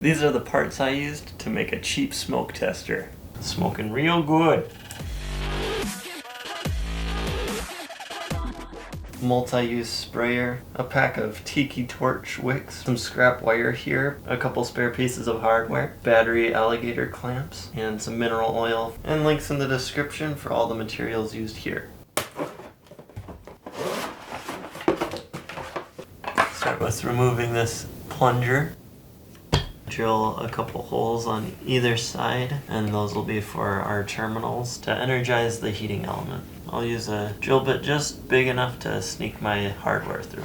These are the parts I used to make a cheap smoke tester. Smoking real good. Multi-use sprayer, a pack of tiki torch wicks, some scrap wire here, a couple spare pieces of hardware, battery alligator clamps, and some mineral oil, and links in the description for all the materials used here. Start with removing this plunger. Drill a couple holes on either side, and those will be for our terminals to energize the heating element. I'll use a drill bit just big enough to sneak my hardware through.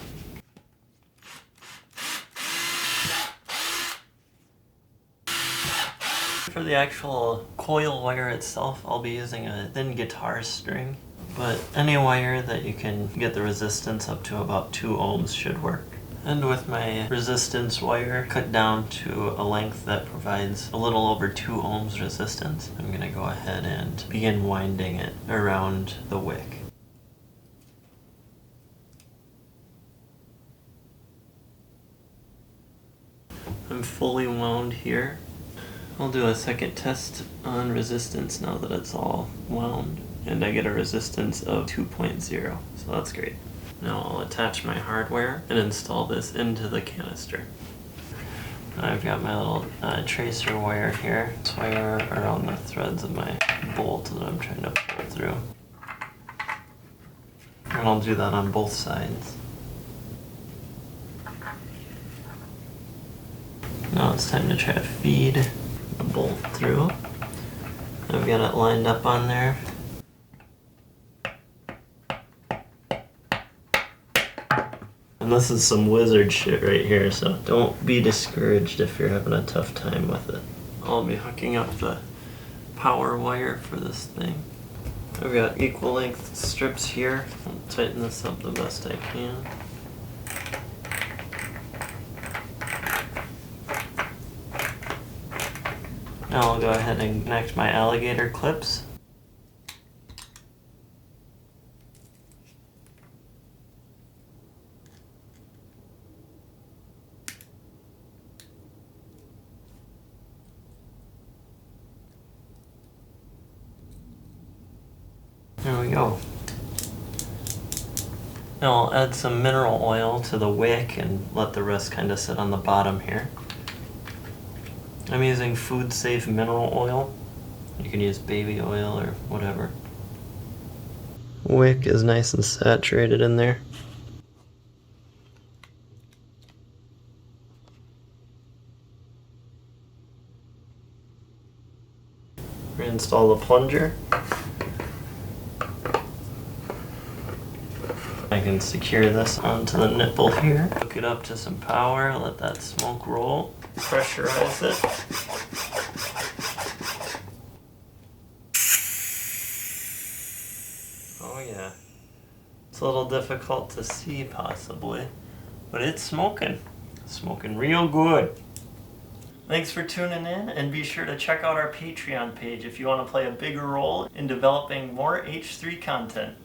For the actual coil wire itself, I'll be using a thin guitar string, but any wire that you can get the resistance up to about 2 ohms should work. And with my resistance wire cut down to a length that provides a little over 2 ohms resistance, I'm going to go ahead and begin winding it around the wick. I'm fully wound here. I'll do a second test on resistance now that it's all wound, and I get a resistance of 2.0, so that's great. Now I'll attach my hardware and install this into the canister. I've got my little tracer wire here. This wire around the threads of my bolt that I'm trying to pull through. And I'll do that on both sides. Now it's time to try to feed the bolt through. I've got it lined up on there. And this is some wizard shit right here, so don't be discouraged if you're having a tough time with it. I'll be hooking up the power wire for this thing. I've got equal length strips here. I'll tighten this up the best I can. Now I'll go ahead and connect my alligator clips. There we go. Now I'll add some mineral oil to the wick and let the rest kind of sit on the bottom here. I'm using food safe mineral oil. You can use baby oil or whatever. Wick is nice and saturated in there. Reinstall the plunger. I can secure this onto the nipple here. Hook it up to some power, let that smoke roll. Pressurize it. Oh yeah. It's a little difficult to see possibly, but it's smoking. Smoking real good. Thanks for tuning in, and be sure to check out our Patreon page if you want to play a bigger role in developing more H3 content.